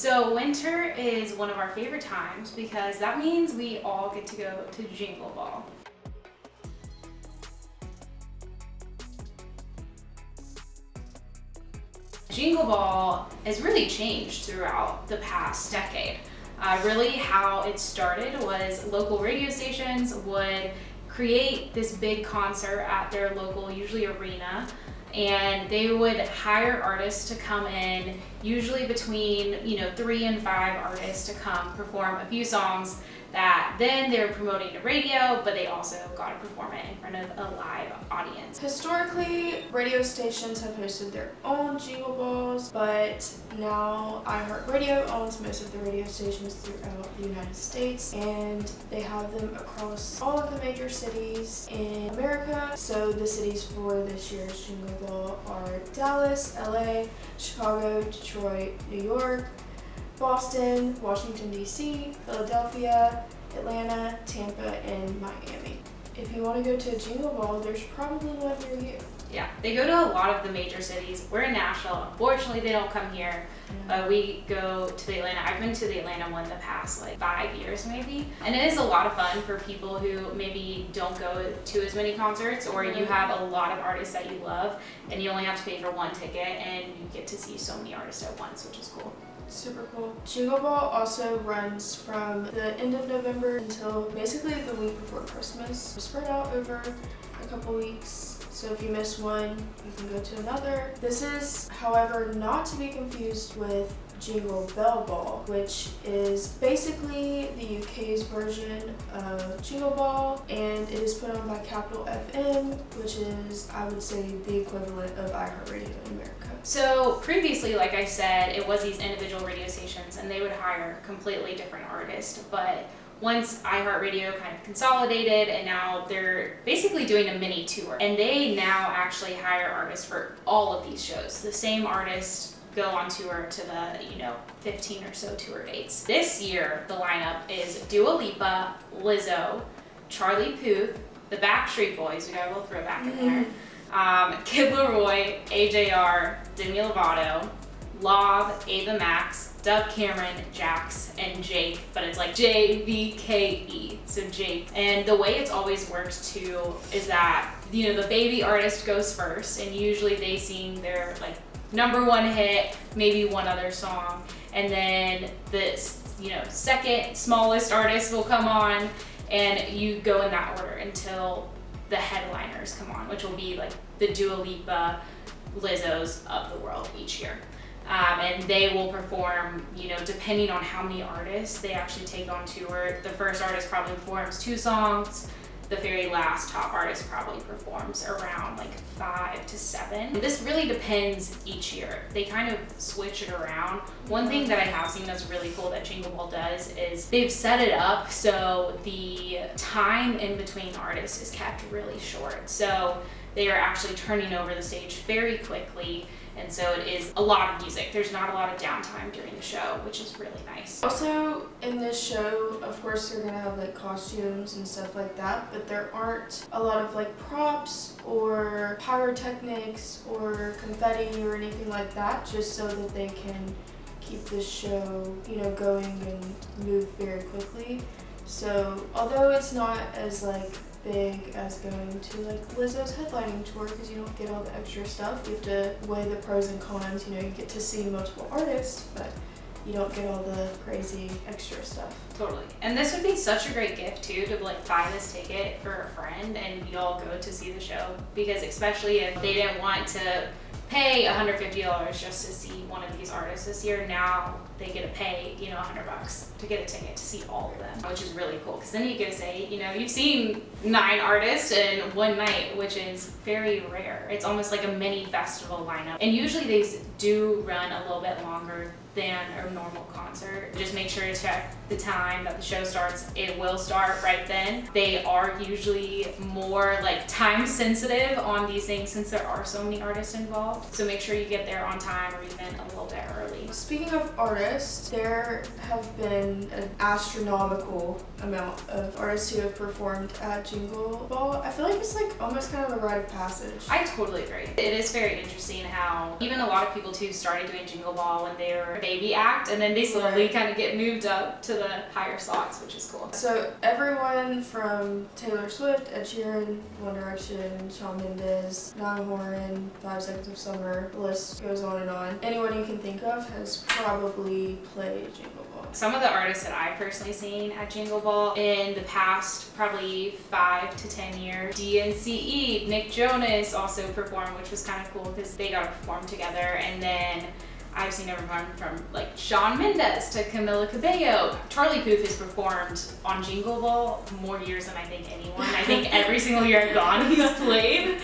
So winter is one of our favorite times because that means we all get to go to Jingle Ball. Jingle Ball has really changed throughout the past decade. Really how it started was local radio stations would create this big concert at their local, usually arena, and they would hire artists to come in, usually between 3 and 5 artists to come perform a few songs that then they were promoting to radio, but they also got to perform it in front of a live audience. Historically, radio stations have hosted their own Jingle Balls, but now iHeartRadio owns most of the radio stations throughout the United States, and they have them across all of the major cities in America. So the cities for this year's Jingle Ball are Dallas, LA, Chicago, Detroit, New York, Boston, Washington, D.C., Philadelphia, Atlanta, Tampa, and Miami. If you want to go to a Jingle Ball, there's probably one near you. Yeah, they go to a lot of the major cities. We're in Nashville. Unfortunately, they don't come here. We go to the Atlanta. I've been to the Atlanta one the past 5 years maybe. And it is a lot of fun for people who maybe don't go to as many concerts, or you have a lot of artists that you love and you only have to pay for one ticket and you get to see so many artists at once, which is cool. Super cool. Jingle Ball also runs from the end of November until basically the week before Christmas. It's spread out over a couple weeks, so if you miss one, you can go to another. This is, however, not to be confused with Jingle Bell Ball, which is basically the UK's version of Jingle Ball, and it is put on by Capital FM, which is, I would say, the equivalent of iHeartRadio in America. So previously, like I said, it was these individual radio stations and they would hire completely different artists, but once iHeartRadio kind of consolidated and now they're basically doing a mini tour, and they now actually hire artists for all of these shows. The same artists go on tour to the 15 or so tour dates. This year the lineup is Dua Lipa, Lizzo, Charlie Puth, the Backstreet Boys, we got a little throwback in there, Kid Laroi, AJR, Demi Lovato, Lob, Ava Max, Doug Cameron, Jax, and Jake, but it's like JVKE, so Jake. And the way it's always worked too is that the baby artist goes first, and usually they sing their number one hit, maybe one other song, and then the second smallest artist will come on, and you go in that order until the headliners come on, which will be the Dua Lipa, Lizzos of the world each year. And they will perform, depending on how many artists they actually take on tour. The first artist probably performs 2 songs. The very last top artist probably performs around 5 to 7. This really depends each year. They kind of switch it around. One thing that I have seen that's really cool that Jingle Ball does is they've set it up so the time in between artists is kept really short. So they are actually turning over the stage very quickly. And so it is a lot of music. There's not a lot of downtime during the show, which is really nice. Also, in this show, of course, they're gonna have costumes and stuff like that, but there aren't a lot of props or pyrotechnics or confetti or anything like that, just so that they can keep this show, going and move very quickly. So, although it's not as big as going to Lizzo's headlining tour, because you don't get all the extra stuff. You have to weigh the pros and cons. You get to see multiple artists, but you don't get all the crazy extra stuff. Totally. And this would be such a great gift too, to buy this ticket for a friend and you all go to see the show, because especially if they didn't want to pay $150 just to see one of these artists this year, now they get to pay $100 to get a ticket to see all of them, which is really cool, because then you get to say you've seen 9 artists in one night, which is very rare. It's almost like a mini festival lineup, and usually these do run a little bit longer than a normal concert. Just make sure to check the time that the show starts. It will start right then. They are usually more time sensitive on these things since there are so many artists involved. So make sure you get there on time or even a little bit early. Speaking of artists, there have been an astronomical amount of artists who have performed at Jingle Ball. I feel like it's almost kind of a rite of passage. I totally agree. It is very interesting how even a lot of people too started doing Jingle Ball when they were a baby act, and then they slowly Right. kind of get moved up to the higher slots, which is cool. So everyone from Taylor Swift, Ed Sheeran, One Direction, Shawn Mendes, Niall Horan, 5 Seconds of Summer, the list goes on and on. Anyone you can think of has probably played Jingle Ball. Some of the artists that I've personally seen at Jingle Ball in the past probably 5 to 10 years, DNCE, Nick Jonas also performed, which was kind of cool because they got to perform together. And then I've seen everyone from like Shawn Mendes to Camila Cabello. Charlie Puth has performed on Jingle Ball more years than I think anyone. I think every single year I've gone, he's played.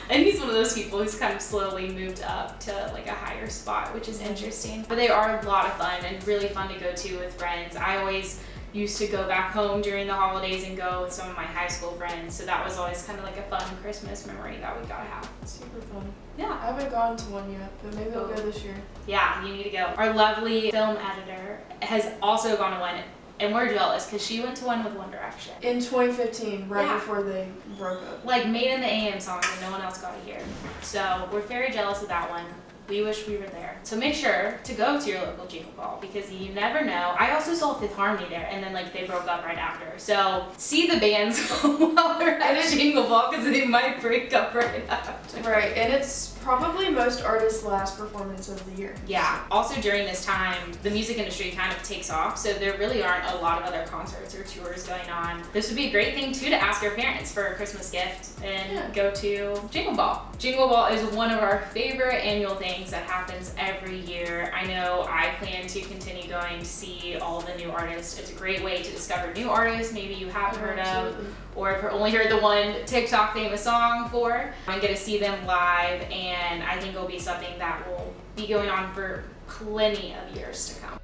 And he's one of those people who's kind of slowly moved up to like a higher spot, which is interesting. But they are a lot of fun and really fun to go to with friends. I always used to go back home during the holidays and go with some of my high school friends. So that was always kind of like a fun Christmas memory that we gotta have. Super fun. Yeah. I haven't gone to one yet, but maybe I'll go this year. Yeah, you need to go. Our lovely film editor has also gone to one, and we're jealous because she went to one with One Direction. In 2015, right Yeah. before they broke up. Like Made in the AM songs that no one else got to hear. So we're very jealous of that one. We wish we were there. So make sure to go to your local Jingle Ball because you never know. I also saw Fifth Harmony there, and then like they broke up right after. So see the bands while they're at Jingle Ball because they might break up right after. Right, and it's probably most artists' last performance of the year. Yeah. Also during this time, the music industry kind of takes off, so there really aren't a lot of other concerts or tours going on. This would be a great thing too to ask your parents for a Christmas gift and go to Jingle Ball. Jingle Ball is one of our favorite annual things that happens every year. I know I plan to continue going to see all the new artists. It's a great way to discover new artists maybe you haven't heard of, or if you've only heard the one TikTok famous song for, and get to see them live. And I think it'll be something that will be going on for plenty of years to come.